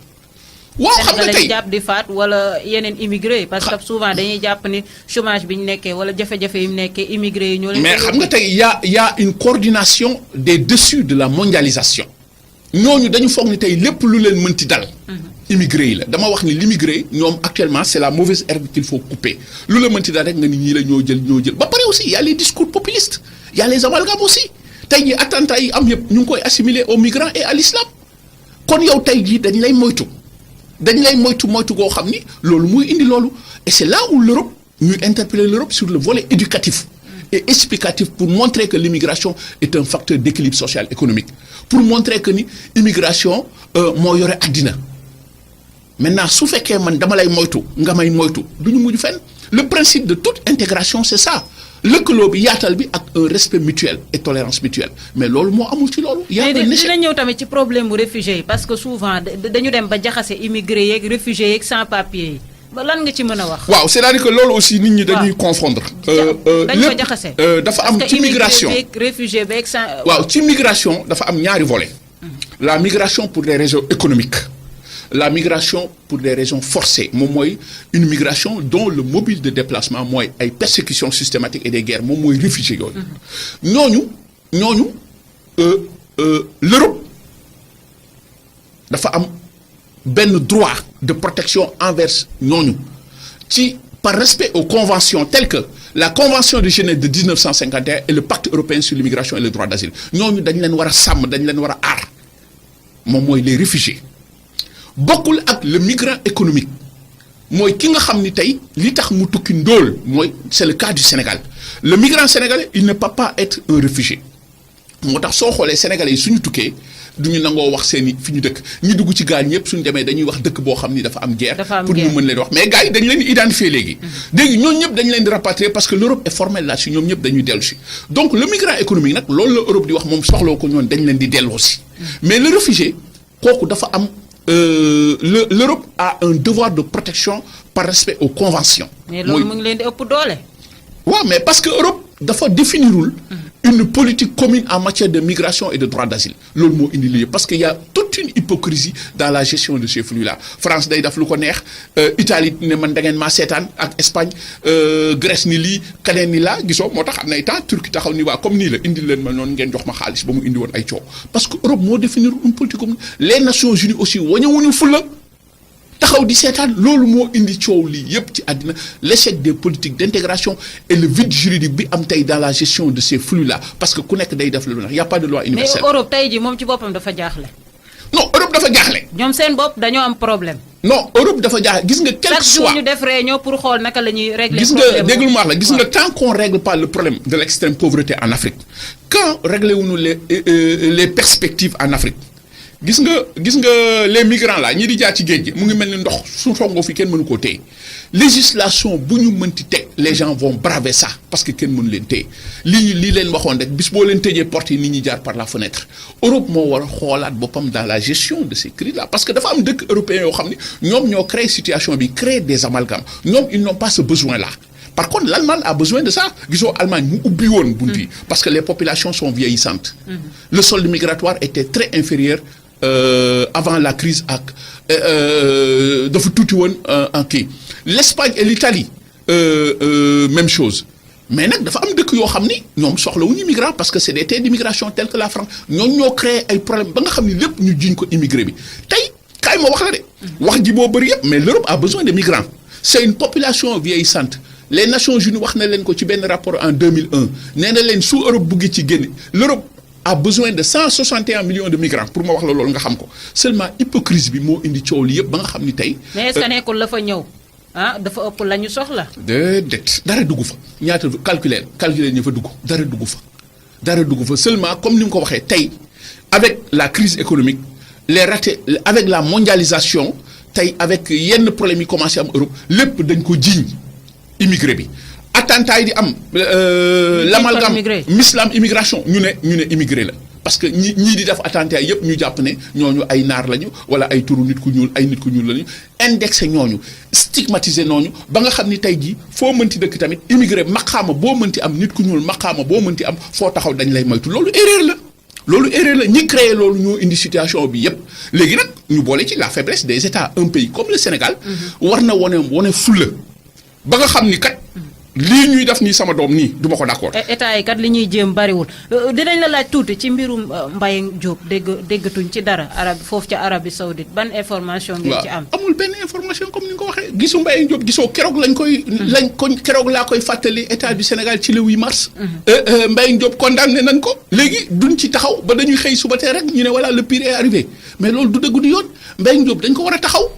waaw xam nga tey jàpp di faat wala yeneen immigré parce que souvent dañuy jàpp ni chômage bi ñu nekkee wala jafe-jafe yi mu nekkee immigré yi ñoo leen. mais xam nga tey y a une coordination des dessus de la mondialisation ñooñu dañu foog ni tey lépp lu leen mënti dal. immigré yi la dama wax ni l'immigré ñoom actuellement c'est la mauvaise herbe qu'il faut couper lu la mënti dal rek nga ni ñii la ñoo jël ba pare aussi y a les discours populistes y a les amalgames aussi tey jii attentats yi am yëpp ñu ngi koy assimiler aux migrants et à l'islam kon yow tey jii dañ lay moytu goo xam ni loolu muy indi loolu et c'est là où l'Europe ñuy interpeller l'Europe sur le volet éducatif et explicatif pour montrer que l'immigration est un facteur d'équilibre social économique pour montrer que ni immigration moo yore àddina maintenant su fekkee man dama lay moytu nga may moytu du ñu mujj fenn le principe de toute intégration c'est ça lëkkaloo bi yaatal bi ak un respect mutuel et tolérance mutuelle mais loolu moo amul ci loolu. mais dina ñëw tamit ci problème bu réfugié yi parce que souvent dañu dem ba jaxase immigré yeeg réfugié yeeg sans papier yi ba lan nga ci mën a wax. waaw c'est-à-dire que loolu aussi nit ñi dañuy confondre. dañ ko jaxase. dafa am ci migration parce que immigré beeg réfugié beeg sans. waaw ci migration dafa am ñaari volets. la migration pour des raisons économiques. la migration pour des raisons forcées moom mooy une migration dont le mobile de déplacement mooy ay persécutions systématiques et des guerres moom mooy réfugiés yooyu. ñooñu l'Europe dafa am benn droit de protection envers ñooñu ci par respect aux conventions telles que la convention de Genève de 1951 et le pacte européen sur l'immigration et le droit d'asile ñooñu dañ leen war a sàmm dañ leen war a aar moom mooy les réfugiés. bokkul ak le migrant économique mooy ki nga xam ni tey li tax mu tukki ndóol mooy c'est le cas du Sénégal le migrant sénégalais il ne peut pas être un réfugié moo tax soo xoolee sénégalais yi suñu tukkee duñu nangoo wax seeni fi ñu dëkk ñi dugg ci gaal ñëpp suñu demee dañuy wax dëkk boo xam ni dafa am guerre pour ñu mën leen wax mais gars yi dañ leen di identifier léegi léegi ñooñu ñëpp dañ leen di rapatrier parce que l'Europe est formelle là-dessus ñoom ñëpp dañuy dellu si donc le migrant économique nag loolu la Europe di wax moom soxloo ko ñoon dañ leen di delloo si mais le réfugié kooku dafa am l'Europe a un devoir de protection par respect aux conventions. mais loolu mu ngi leen di ëpp doole. waaw mais parce que Europe dafa définirul une politique commune en matière de migration et de droit d'asile loolu moo indi lii parce que y a toute une hypocrisie dans la gestion de ces flux là France day def lu ko neex Italie ne man da ngeen maa seetaan ak Espagne Grèce ni lii keneen ni laa gisoo moo tax am na ay temps Turquie taxaw ni waa comme nii la indi leen ma noonu ngeen jox ma xaalis ba mu indi woon ay coow parce que Europe moo définir une politique commune les Nations Unies aussi wañewuñu fulla taxaw di seetaan loolu moo indi coow lii yépp ci àddina l'échec des politiques d'intégration et le vide juridique bi am tey dans la gestion de ces flux là parce que ku nekk day def lu neex y a pas de loi universelle. mais Europe tey ji moom ci boppam dafa jaaxle. non Europe dafa jaaxle. ñoom seen bopp dañoo am problème. non Europe dafa jaaxle gis nga. quel que soit chaque jour ñu def réunion pour xool naka la ñuy régler. gis nga déglu ma wax la gis nga tant qu'on règle pas le problème de l'extrême pauvreté en Afrique quand régler wuñu les perspectives en Afrique. gis nga les migrants là ñi di jaar ci géej gi mu ngi mel ni ndox su songoo fi kenn mënu koo téye législation bu ñu mënti teg les gens vont braver ça parce que kenn mënu leen téye lii leen waxoon rek bis boo leen tëjee porte yi nit ñi jaar par la fenêtre Europe moo war a xoolaat boppam dans la gestion de ces crises là parce que dafa am dëkk européens yoo xam ni ñoom ñoo créé situation bi créé des amalgames ñoom ils n'ont pas ce besoin là. Par contre, l'Allemagne a besoin de ça. Gisoo Allemagne mu ubbi woon bunt yi parce que les populations sont vieillissantes. Le solde migratoire était très inférieur avant la crise ak dafa tuuti woon en kii l'Espagne et l'Italie même chose mais nag dafa am dëkk yoo xam ni ñoom soxlawuñu immigrant parce que c'est des terres d'immigration telles que la France ñoom ñoo créé ay problèmes ba nga xam ni lépp ñu jiñ ko immigré bi tey kaay ma wax la de wax ji boo bëri yëpp mais l'Europe a besoin de migrants c'est une population vieillissante les Nations Unies wax na leen ko ci benn rapport en 2001 nee na leen su Europe buggi ci génn l'Europe a besoin de 161 millions de migrants pour ma wax la loolu nga xam ko seulement hypocrisie bi moo indi coow li yëpp ba nga xam ni tey. mais est-ce que nekkul la fa ñëw dafa ëpp la ñu soxla. déedéet dara dugg fa ñaata calculer ñu fa dugg dara dugg fa seulement comme ni nga ko waxee tey avec la crise économique les ratés avec la mondialisation tey avec yenn problèmes yi commencé am Europe lépp dañ ko jiiñ immigré bi. attentat yi di am l'amalgame l'islam immigration ñu ne immigré la parce que ñii di def attentat yépp ñu jàpp ne ñooñu ay naar lañu wala ay turu nit ku ñuul lañu indexé ñooñu stigmatisé ñooñu ba nga xam ni tey jii foo mënti dëkk tamit immigré maqaama boo mënti am nit ku ñuul maqaama boo mënti am foo taxaw dañ lay moytu loolu erreur la ñi créé loolu ñoo indi situation bi yépp léegi nag ñu boole ci la faiblesse des États un pays comme le Sénégal war na wone fulla ba nga xam ni kat lii ñuy def nii sama doom nii du ma ko d'accord. état yi kat li ñuy jéem bariwul dinañ la laaj tuuti ci mbirum Mbaye Diop déggatuñ ci dara foofu ca Arabie Saoudite ban information ngeen ci am. amul benn information comme ni nga ko waxee gisu Mbaye Diop gisoo keroog keroog laa koy fàttali état du Sénégal ci le 8 mars. Mbaye Diop condamné nañ ko. léegi duñ ci taxaw ba dañuy xëy suba tey rek ñu ne voilà le pire est arrivé mais loolu du dëgg du yoon Mbaye Diop dañ ko war a taxaw.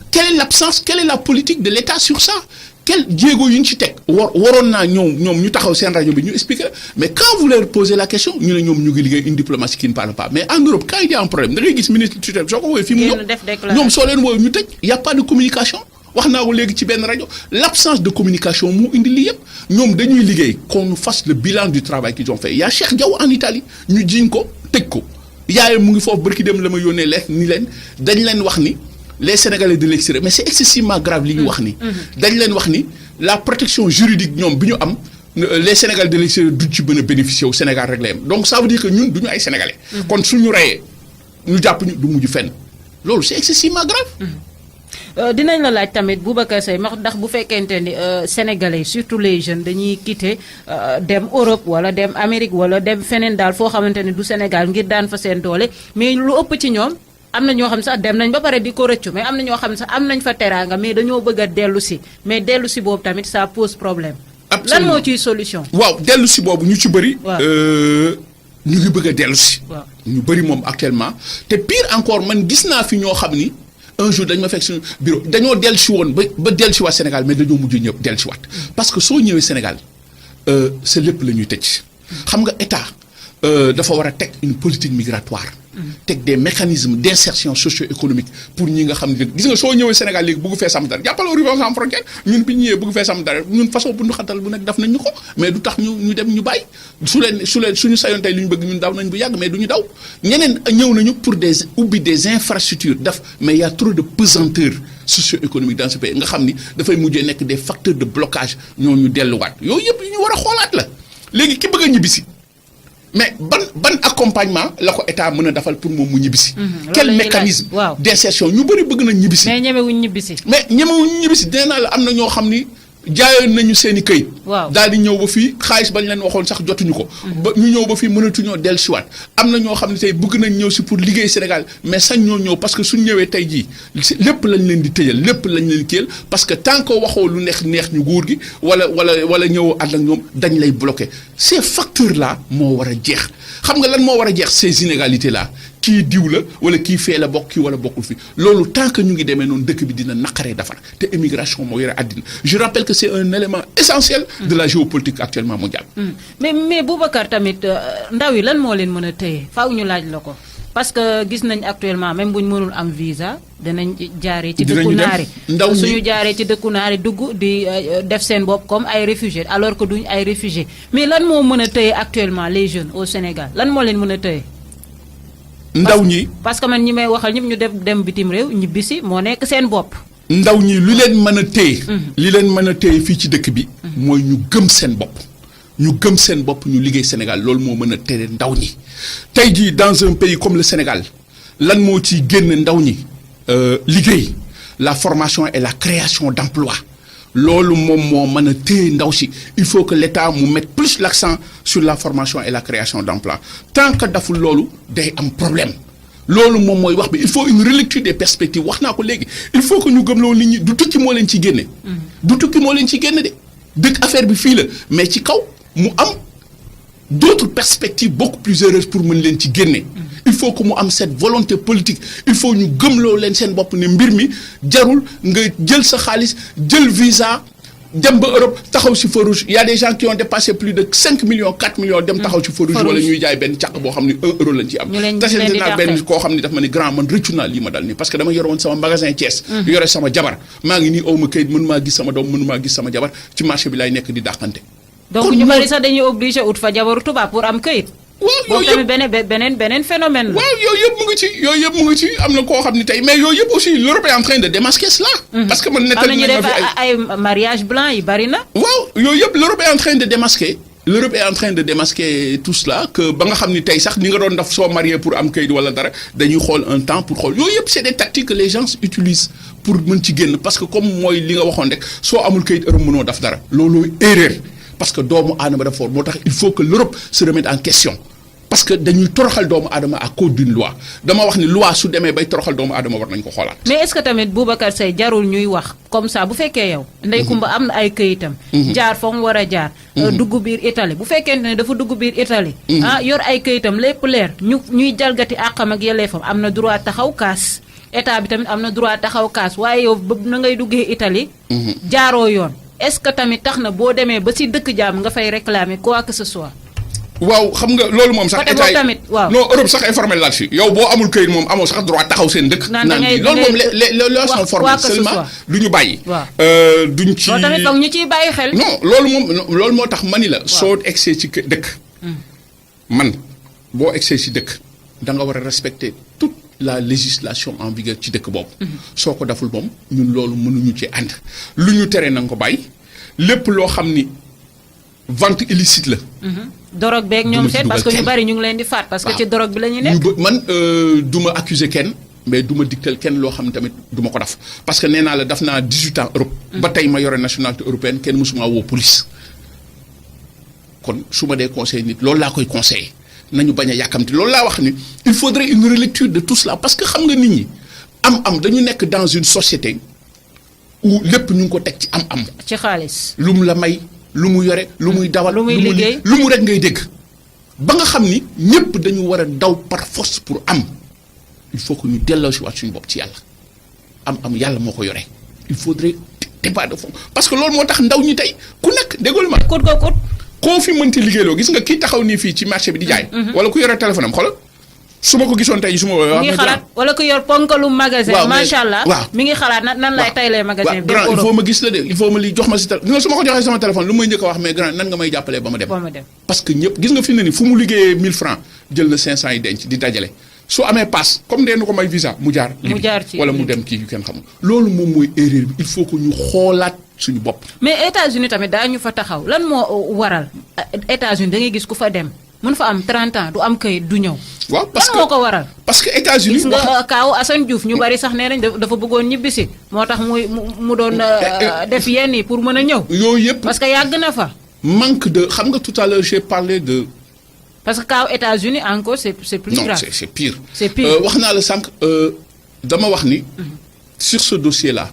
quelle est l'absence quelle est la politique de l'État sur ça. quel jéego yu ñu ci teg waroon naa ñoom ñu taxaw seen rajo bi ñu expliquer mais quand vous leur posez la question ñu ne ñoom ñu ngi liggéey une diplomatie qui ne parle pas mais en Europe quand il y a un problème da ngay gis ministre tutelle soo ko woowee fii mu ñoom soo leen woowee ñu tëj y a pas de communication wax naa ko léegi ci benn rajo l'absence de communication moo indi lii yëpp ñoom dañuy liggéey qu'on nous fasse le bilan du travail qu'ils ont fait y a Cheikh Diaw en Italie ñu jiñ ko tëj ko yaayam mu ngi foofu barki dem la ma yónnee leeg ni leen dañ leen wax ni les Sénégalais de l'extérieur mais c'est excessivement grave li ñu wax ni dañ leen wax ni la protection juridique ñoom bi ñu am les Sénégalais de l'extérieur duñ ci mën a bénéficier wu Sénégal rek la yem donc ça veut dire que ñun duñu ay Sénégalais kon suñu reyee ñu jàpp ñu du mujj fenn loolu c'est excessivement grave. dinañ la laaj tamit Boubacar Seye ndax bu fekkente ni Sénégalais surtout les jeunes dañuy quitter dem Europe wala dem Amérique wala dem feneen daal foo xamante ni du Sénégal ngir daan fa seen doole mais lu ëpp ci ñoom am na ñoo xam sax dem nañ ba pare di ko rëccu mais am na ñoo xam sax am nañ fa teraanga mais dañoo bëgg a dellu si mais dellu si boobu tamit ça pose problème. lan moo ciy solution. waaw dellu si boobu ñu ci bëri. ñu ngi bëgg a dellu si. ñu bëri moom actuellement te pire encore man gis naa fi ñoo xam ni. un jour dañ ma fekk suñu bureau dañoo dellu si woon ba dellu si waat Sénégal mais dañoo mujj ñëpp dellu si waat parce que soo ñëwee Sénégal c'est lépp la ñuy tëj xam nga état dafa war a teg une politique migratoire teg des mécanismes d'insertion socio-économique pour ñi nga xam ne gis nga soo ñëwee Sénégal léegi bëgg fee sàmm dara jàppale Horizon Sans Frontières ñun bi ñu ñëwee bëgg fee sàmm dara ñun façon bu ñu xatal bu nekk daf nañ ñu ko mais du tax ñu dem ñu bàyyi suñu sayoon tey li ñu bëgg ñun daw nañ bu yàgg mais du ñu daw ñeneen ñëw nañu pour ubbi des infrastructures mais il y a trop de pesanteur socio-économique dans ce pays nga xam ni dafay mujjee nekk des facteurs de blocage ñoo ñu delluwaat yooyu yëpp yu ñu war a xoolaat la léegi ki bëgg a ñibbisi mais ban accompagnement la ko état mën a defal pour moom mu ñibbisi. quel mécanisme d'insertion ñu bëri bëgg nañ ñibbisi. mais ñemewuñ ñibbisi. nee naa la am na ñoo xam ni jaayoon nañu seen i këyit. daal di ñëw ba fii xaalis bañ leen waxoon sax jotuñu ko. ba ñu ñëw ba fii mënatuñoo dellusiwaat am na ñoo xam ne tey bëgg nañ ñëw si pour liggéey Sénégal mais sañ ñoo ñëw parce que suñ ñëwee tey jii lépp lañ leen di tëjal lépp lañ leen kiyal parce que tant que waxoo lu neex ñu nguur gi wala ñëwoo ànd ak ñoom dañ lay bloqué ces facteurs là moo war a jeex xam nga lan moo war a jeex ces inégalités là. kii diw la wala kii fee la bokk kii wala bokkul fi loolu tant que ñu ngi demee noonu dëkk bi dina naqaree defar te immigration moo yore àddina je rappelle que c'est un élément essentiel de la géopolitique actuellement mondiale. mais Boubacar tamit ndaw yi lan moo leen mën a téye faaw ñu laaj la ko parce que gis nañ actuellement même bu ñu mënul am visa danañ jaaree ci dëkku naari suñu jaaree ci dëkku naari dugg di def seen bopp comme ay réfugiés alors que duñ ay réfugiés mais lan moo mën a téye actuellement les jeunes au Sénégal lan moo leen mën a téye. ndaw ñi parce que man ñi may waxal ñëpp ñu dem bitim réew ñibbisi moo nekk seen bopp. ndaw ñi lu leen mën a téye. li leen mën a téye fii ci dëkk bi. mooy ñu gëm seen bopp. ñu gëm seen bopp ñu liggéey Sénégal loolu moo mën a téye ndaw ñi. tey jii dans un pays comme le Sénégal lan moo ciy génn ndaw ñi liggéey la formation et la création d'emploi loolu moom moo mën a téye ndaw si il faut que l'État mu mette plus l'accent sur la formation et la création d'emploi tant que daful loolu day am problème loolu moom mooy wax bi il faut une relecture des perspectives wax naa ko léegi il faut que ñu gëm loolu nit ñi du tukki moo leen ci génne. du tukki moo leen ci génne de dëkk affaire bi fii la mais ci kaw mu am d'autres perspectives beaucoup plus heureuses pour mën leen ci génne. il faut que mu am cette volonté politique il faut ñu gëmloo leen seen bopp ne mbir mi jarul nga jël sa xaalis jël visa dem ba Europe taxaw ci feu rouge y a des gens qui ont dépassé plus de 5 millions 4 millions dem taxaw ci feu rouge wala ñuy jaay benn càq boo xam ni 1 euro lañ ci am tasante naa benn koo xam ni daf ma ni grand man rëccu naa lii ma dal nii parce que dama yore woon sama magasin Thiès yore sama jabar maa ngi nii aw ma kayit mënu maa gis sama doom mënu maa gis sama jabar ci marché bi laay nekk di dàqante donc ñu bari sax dañuy obligé ut fa jabaru tubaab pour am kayit waaw yooyu tamit beneen phénomène la. waaw yooyu yëpp mu ngi ci am na koo xam ne tey mais yooyu yëpp aussi l'Europe est en train de démasquer cela. parce que man nettali nañu def ay mariage blanc yi bari na. waaw yooyu yëpp l'Europe est en train de démasquer. l'Europe est en train de démasquer tout cela que ba nga xam ni tey sax ni nga doon def soo marié pour am kayit wala dara dañuy xool un temps pour xool yooyu yëpp c'est des tactiques que les gens utilisent pour mën ci génn parce que comme mooy li nga waxoon rek soo amul kayit Europe mënoo def dara loolooy erreur parce que doomu aadama dafa fort moo tax il faut que l'Europe se remette en question. parce que dañuy toroxal doomu aadama à cause d'une loi dama wax ni loi su demee bay toroxal doomu aadama war nañ ko xoolaat. mais est-ce que tamit Boubacar Seye jarul ñuy wax comme ça bu fekkee yow. Ndeye Comba am na ay këyitam. jaar fa mu war a jaar. dugg biir Italie bu fekkente ne dafa dugg biir Italie. yor ay këyitam lépp leer ñuy jalgati àqam ak yelleefam am na droit taxaw kaas état bi tamit am na droit taxaw kaas waaye yow na ngay duggee Italie. jaaroo yoon est-ce que tamit tax na boo demee ba ci dëkk jaam nga fay réclamer quoi que ce soit. waaw xam nga loolu moom sax état yi non Europe sax informel là-dessus yow boo amul këyit moom amoo sax droit taxaw seen dëkk naan loolu moom les sont formels seulement du ñu bàyyi duñ ci loolu tamit foog ñu ciy bàyyi xel non loolu moo tax mani la soo egsee ci dëkk man boo egsee ci dëkk da nga war a respecter toute la législation en vigueur ci dëkk boobu soo ko deful moom ñun loolu mënuñu ci ànd lu ñu tere na nga ko bàyyi lépp loo xam ni vente illicite la dorog beeg ñoom seet parce que ñu bari ñu ngi leen di faat parce que ci dorog bi la ñu nekk man du ma accuser kenn mais du ma dictal kenn loo xam tamit du ma ko def parce que nee naa la def naa 18 ans Europe ba tey ma yore nationalité européenne kenn mësuma woo police kon su ma dee conseil nit loolu laa koy conseiller nañu bañ a yàkkamti loolu laa wax ni il faudrait une relecture de tout cela parce que xam nga nit ñi am dañu nekk dans une société où lépp ñu ngi ko teg ci am ci xaalis lu mu la may lu mu yore lu muy dawal lu muy liggéey lu mu rek ngay dégg ba nga xam ni ñëpp dañu war a daw par force pour am il faut que ñu delloo si waat suñu bopp ci yàlla am yàlla moo ko yore il faudrait débat de fond parce que loolu moo tax ndaw ñi tey ku nekk déggoo ma koo fi mënti liggéeyloo gis nga kii taxaw nii fii ci marché bi di jaay wala ku yore téléphone am xoolal su ma ko gisoon tey su ma mi ngi xalaat wala ku yor ponkalu magasin macha allah mi ngi xalaat nan lay taylee magasin bi grand il faut ma gis la de il faut ma li jox ma si téléphone su ma ko joxee sama téléphone lu may njëkk a wax mais grand nan nga may jàppalee ba ma dem parce que ñëpp gis nga fi ne ni fu mu liggéeyee 1000 francs jël na 500 yi denc di dajale su amee passe comme dee nu ko may visa mu jaar ci wala mu dem kii yu kenn xamul loolu moom mooy erreur bi il faut que ñu xoolaat suñu bopp mais États-Unis tamit daañu fa taxaw lan moo waral États-Unis da ngay gis ku fa dem mën fa am 30 ans du am këyit du ñëw. waaw parce que moo ko waral. parce que États-Unis gis nga kaaw Assane Diouf ñu bari sax nee nañ dafa bëggoon ñibbisi moo tax mu doon def yenn yi pour mën a ñëw. yooyu yëpp parce que yàgg na fa. manque de xam nga tout à l'heure j'ai parlé de. parce que kaaw États-Unis encore c'est plus grave. non c'est pire. c'est pire wax naa la sànq dama wax ni. sur ce dossier-là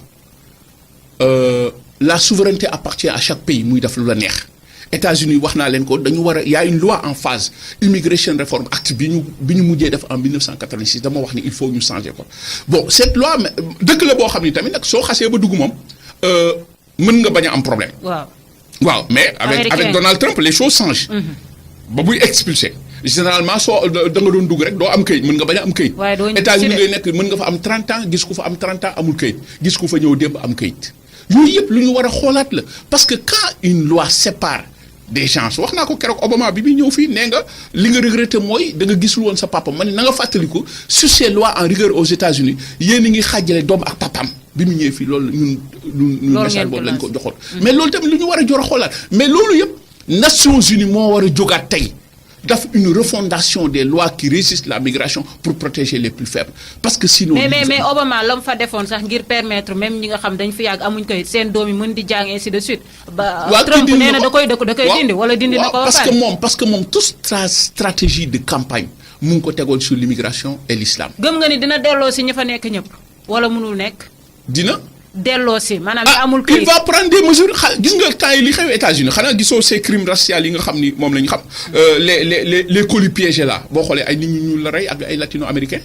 la souveraineté appartient à chaque pays muy def lu la neex. États-Unis wax naa leen ko dañu war a y a une loi en phase Immigration Reform Act bi ñu mujjee def en 1986 dama wax ni il faut ñu changer ko bon cette loi dëkk la boo xam ni tamit nag soo xasee ba dugg moom mën nga bañ a am problème. waaw mais avec Donald Trump les choses changent. ba buy expulsé généralement soo da nga doon dugg rek doo am këyit mën nga bañ a am këyit. États-Unis ngay nekk mën nga fa am 30 ans gis ku fa am 30 ans amul këyit gis ku fa ñëw démb am këyit yooyu yëpp lu ñu war a xoolaat la parce que quand une loi sépare des gens wax naa ko keroog Obama bi ñëw fii nee nga li nga regretté mooy da nga gisul woon sa papa man na nga fàttaliku sur ces lois en vigueur aux États-Unis yéen a ngi xaajale doom ak papam bi mu ñëwee fii loolu ñun message boobu lañ ko joxoon. mais loolu tamit lu ñu war a jor a xoolaat mais loolu yëpp Nations Unies moo war a jógaat tey daf une refondation des lois qui résistent la migration pour protéger les plus faibles parce que sinon. mais Obama la mu fa defoon sax ngir permettre même ñi nga xam dañ fi yàgg amuñ koy seen doom yi mën di jàng ainsi de suite. ba Trump nee na da koy dindi wala dindi na ko. parce que moom toute stratégie de campagne mu ngi ko tegoon sur l'immigration et l'islam. gëm nga ni dina delloo si ñi fa nekk ñëpp wala mënul nekk. dina. delloo si maanaam amul il va prendre des mesures gis nga temps yi li xew États-Unis xanaa gisoo ces crimes raciaux yi nga xam ni moom la ñu xam les colis piégés là boo xoolee ay nit ñu ñuul la rey ak ay latino-américains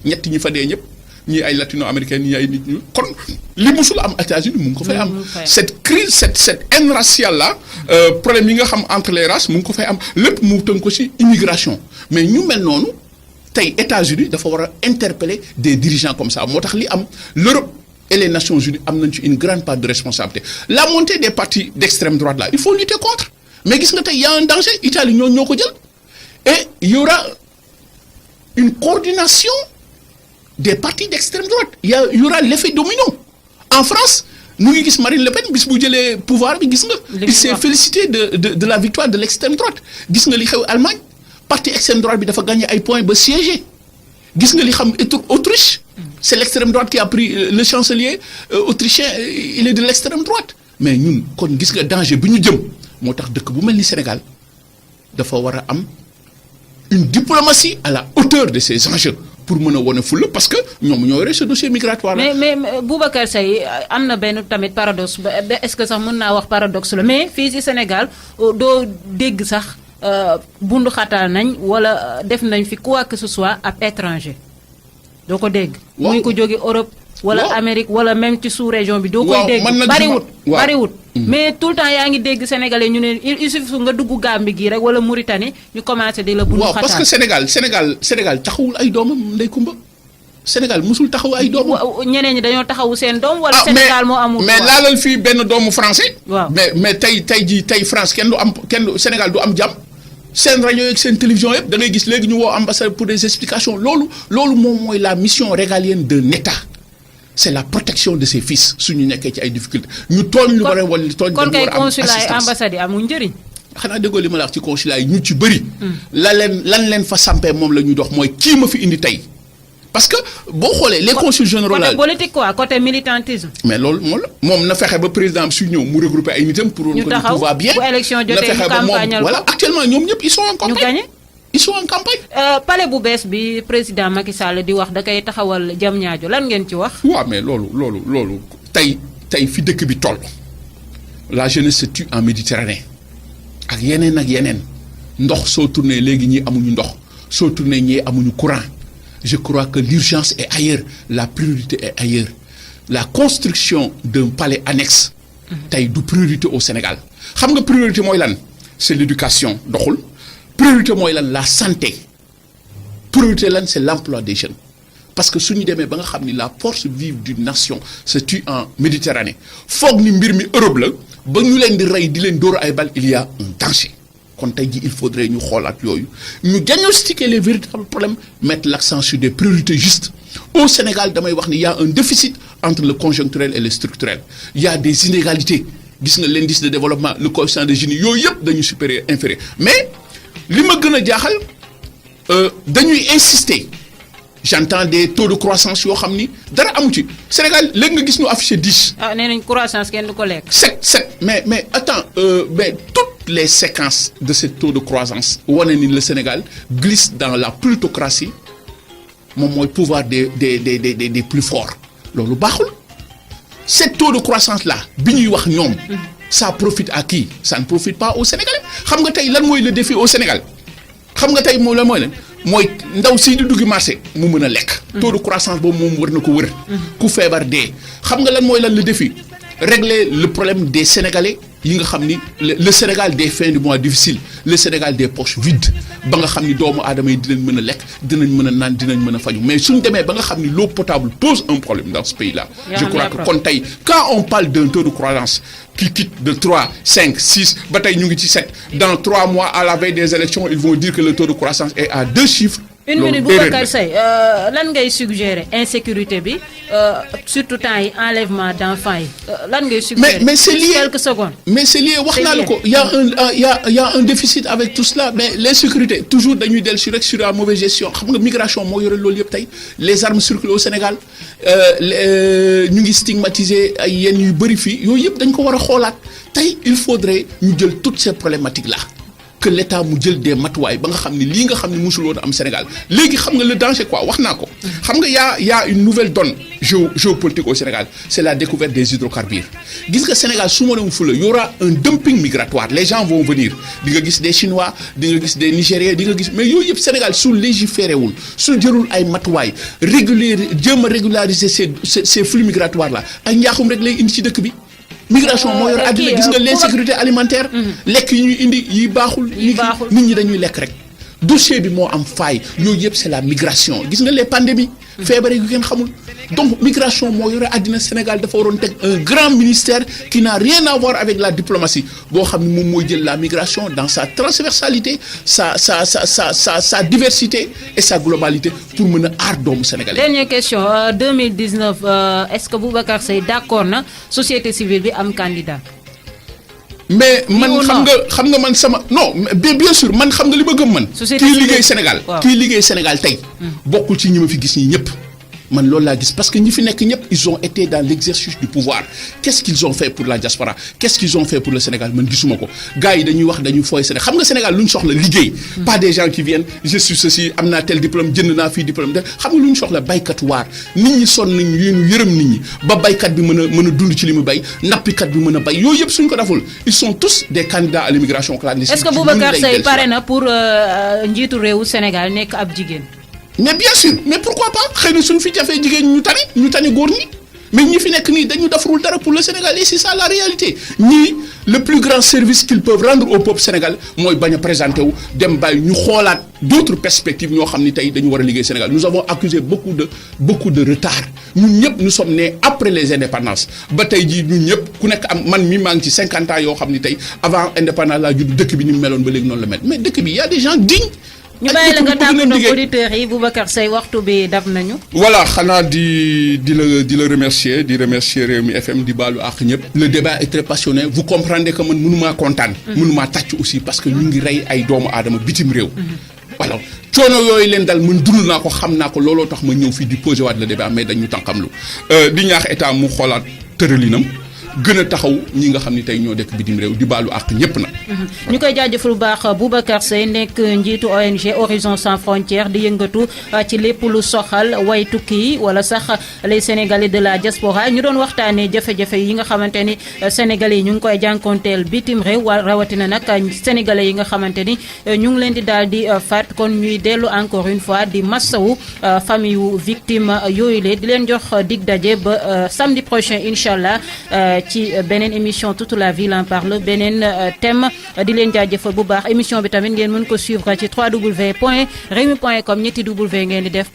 ñett ñi fa dee ñëpp ñii ay latino-américains ñii ay nit ñu kon li musul am États-Unis mu ngi ko fay am cette crise cette haine raciale là problème yi nga xam entre les races mu ngi ko fay am lépp mu tënk ko ci immigration mais ñu mel noonu tey États-Unis dafa war a interpeller des dirigeants comme ça moo tax li am l'Europe et les Nations Unies am nañ ci une grande part de responsabilité la montée des partis d'extrême droite là il faut lutter contre mais gis nga tey y a un danger Italie ñoo ko jël et il y aura une coordination des partis d'extrême droite il y aura l'effet domino en France ñu ngi gis Marine Le Pen bis bu jëlee pouvoir bi gis nga il s'est félicité de la victoire de l'extrême droite gis nga li xew Allemagne parti extrême droite bi dafa gagné ay points ba siégé gis nga li xam Autriche c'est l'extrême droite qui a pris le chancelier autrichien il est de l'extrême droite mais ñun kon gis nga danger bi ñu jëm moo tax dëkk bu mel ni Sénégal dafa war a am une diplomatie à la hauteur de ces enjeux pour mën a wane fulla parce que ñoom ñoo yore ce dossier migratoire là. mais Boubacar Seye am na benn tamit paradoxe est-ce que sax mën naa wax paradoxe la mais fii ci Sénégal doo dégg sax bundu xataa nañ wala def nañ fi quoi que ce soit ab étranger. doo ko dégg. muy ko jóge Europe. wala Amérique wala même ci sous-région bi. doo koy dégg bariwut mais tout le temps yaa ngi dégg sénégalais ñu ne il suffit nga dugg Gambie gii rek wala Mauritanie ñu commencé di la. bundu xataa parce que Sénégal taxawul ay doomam Ndeye Comba Sénégal musul taxaw ay doomam. ñeneen ñi dañoo taxawu seen doom. wala Sénégal moo amul. mais laalal fii benn doomu français. waaw mais tey France Sénégal du am jàmm. seen rajo yeeg seen télévision yëpp da ngay gis léegi ñu woo ambassadeur pour des explications loolu moom mooy la mission régalienne d'un État c'est la protection de ses fils suñu nekkee ci ay difficultés ñu tooñ lu bare wala tooñ kon kay consulat yi ambassade yi amul njëriñ. xanaa déggoo li ma la wax ci consulat yi ñu ci bëri. lan leen fa sampee moom la ñuy dox mooy kii ma fi indi tey parce que boo xoolee les consuls généraux côté politique quoi côté militantisme. mais loolu moom na fexe ba président bi su ñëw mu regrouper ay nitam pour que tout va bien. bu élection jotee ñu campagnal ko voilà actuellement ñoom ñëpp ils sont en campagne. ñu gagné. ils sont en campagne. palais bu bees bi président Macky Sall di wax da koy taxawal Diamniadio lan ngeen ci wax. waaw mais loolu tey fi dëkk bi toll la jeunesse se tue en Méditerranée ak yeneen ndox soo tourné léegi ñii amuñu ndox soo tourné ñii amuñu courant. Je crois que l'urgence est ailleurs, la priorité est ailleurs. La construction d'un palais annexe tey du priorité au Sénégal xam nga priorité mooy lan c'est l'éducation doxul priorité mooy lan la santé priorité lan c'est l'emploi des jeunes parce que suñu demee ba nga xam ni la force vive d'une nation se tue en Méditerranée foog ni mbir mi Europe la ba ñu leen di rey di leen dóor ay bal il y a un danger kon tey jii il faudrait ñu xoolaat yooyu ñu diagnostiquer les véritables problèmes mettre l'accent sur des priorités justes au Sénégal damay wax ni y a un déficit entre le conjoncturel et le structurel il y a des inégalités gis nga l'indice de développement le coefficient de Gini yooyu yëpp dañu supérieur inférieur mais li ma gën a jaaxal dañuy insister j'entends des taux de croissance yoo xam ni dara amu ci Sénégal léegi nga gis ñu affiché 10. ah nee nañ croissance kenn du ko lekk. 7 mais attends mais toutes les séquences de ce taux de croissance wane ni le Sénégal glisse dans la plutocratie moom mooy pouvoir des plus forts loolu baaxul. Ce taux de croissance là bi ñuy wax ñoom ça profite à qui? Ça ne profite pas aux Sénégalais. xam nga tey lan mooy le défi au Sénégal xam nga tey moom la mooy lan mooy ndaw si di dugg marché mu mën a lekk. taux de croissance boobu moom war na ko wër. ku feebar dee xam nga lan mooy lan le défi régler le problème des Sénégalais yi nga xam ni le Sénégal des fins du mois difficiles le Sénégal des poches vides ba nga xam ni doomu aadama yi dinañ mën a lekk dinañ mën a naan dinañ mën a faju mais suñ demee ba nga xam ni l'eau potable pose un problème dans ce pays là. Je crois que kon tey quand on parle d'un taux de croissance qui quitte de 3 5 6 ba tey ñu ngi ci 7 dans 3 mois à la veille des élections ils vont dire que le taux de croissance est à 2 chiffres. une minute Boubacar Seye lan ngay suggérer insécurité bi surtout temps yi enlèvement d'enfants yi lan ngay suggérer. mais c'est lié quelques secondes. mais c'est lié wax naa la ko y a un déficit avec tout cela mais l'insécurité toujours dañuy dellu si rek sur la mauvaise gestion xam nga migration moo yore loolu yëpp tey les armes circulent au Sénégal ñu ngi stigmatiser ay yenn yu bëri fii yooyu yëpp dañ ko war a xoolaat tey il faudrait ñu jël toutes ces problématiques là. que l'État mu jël des matuwaay ba nga xam ni lii nga xam ni musul woon am Sénégal léegi xam nga le danger quoi wax naa ko xam nga y a une nouvelle donne géopolitique au Sénégal c'est la découverte des hydrocarbures gis nga Sénégal su ma newoon fula y aura un dumping migratoire les gens vont venir di nga gis des Chinois di nga gis des Nigériens di nga gis mais yooyu yëpp Sénégal su légiféré wul su jëlul ay matuwaay jéem a régulariser ces flux migratoires là ay njaaxum rek lay indi ci dëkk bi. migration moo yor àddina gis nga l'insécurité alimentaire. lekk yi ñuy indi yi baaxul. nit ñi dañuy lekk rek. dossier bi moo am faille yooyu yëpp c'est la migration gis nga les pandémies. feebar yu kenn xamul. donc migration moo yore àddina Sénégal dafa waroon teg un grand ministère qui n'a rien à voir avec la diplomatie boo xam ne moom mooy jël la migration dans sa transversalité sa diversité et sa globalité pour mën a aar doomu sénégalais. Dernière question 2019 est-ce que Boubacar Seye d'accord na société civile bi am candidat. mais man xam nga man sama non bien sûr man xam nga li ma gëm man. kii liggéey Sénégal kii liggéey Sénégal tey. bokkul ci ñi ma fi gis ñi ñëpp. man loolu laa gis parce que ñi fi nekk ñëpp ils ont été dans l'exercice du pouvoir qu'est-ce qu'ils ont fait pour la diaspora qu'est-ce qu'ils ont fait pour le Sénégal man gisuma ko gars yi dañuy wax dañuy fooy Sénégal xam nga Sénégal lu ñu soxla liggéey. pas des gens qui viennent je suis ceci am naa tel diplôme jënd naa fii diplôme xam nga lu ñu soxla baykat waar nit ñi sonn nañ yéen yërëm nit ñi ba baykat bi mën a dund ci li mu bay nappikat bi mën a bay yooyu yëpp suñ ko deful ils sont tous des candidats à l'immigration clandestine. est-ce que Boubacar Seye pare na pour njiitu réewu Sénégal nekk ab jigéen. mais bien sûr mais pourquoi pas xëy na suñu fi jafee jigéen ñu tane góor ñi mais ñi fi nekk nii dañu defarul dara pour le Sénégal et c'est ça la réalité ñii le plus grand service qu'ils peuvent rendre au peuple sénégalais mooy bañ a présenter wu dem bàyyi ñu xoolaat d'autres perspectives ñoo xam ni tey dañu war a liggéey Sénégal nous avons accusé beaucoup de retard ñun ñëpp nous sommes nés après les indépendances ba tey jii ñun ñëpp ku nekk am man mi maa ngi ci 50 ans yoo xam ni tey avant indépendance laa judd dëkk bi ni mu meloon ba léegi noonu la mel mais dëkk bi y a des gens dignes. ñu bàyyi la nga tàggatoo auditeurs yi Boubacar Seye waxtu bi dab nañu. voilà xanaa di la remercier Rewmi FM di baalu àq ñëpp. le débat est très passionné vous comprendrez que man mënumaa kontaan. mënumaa tàcc aussi parce que ñu ngi rey ay doomu aadama bitim réew. voilà coono yooyu leen dal man dund naa ko xam naa ko looloo tax ma ñëw fii di poser waat le débat mais dañu tànqamlu di ñaax état mu xoolaat tëralinam. gën a taxaw ñi nga xam ne tey ñoo dekk bitim réew di baalu àq ñëpp nag. ñu koy jaajëfal bu baax Boubacar Seye nekk njiitu ONG Horizon Sans Frontières di yëngatu ci lépp lu soxal way tukki yi wala sax les Sénégalais de la diaspora ñu doon waxtaanee jafe-jafe yi nga xamante ni Sénégalais yi ñu ngi koy jànkonteel bitim réew rawatina nag Sénégalais yi nga xamante ni ñu ngi leen di daal di faat kon ñuy dellu encore une fois di massawu famille wu victime yooyu lee di leen jox dig daje ba samedi prochain incha allah. ci beneen émission toute la ville en parle beneen thème di leen jaajëfal bu baax émission bi tamit ngeen mën ko suivre ci www.rewmi.com ñetti w ngeen di def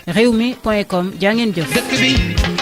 .rewmi.com jaa ngeen jëf.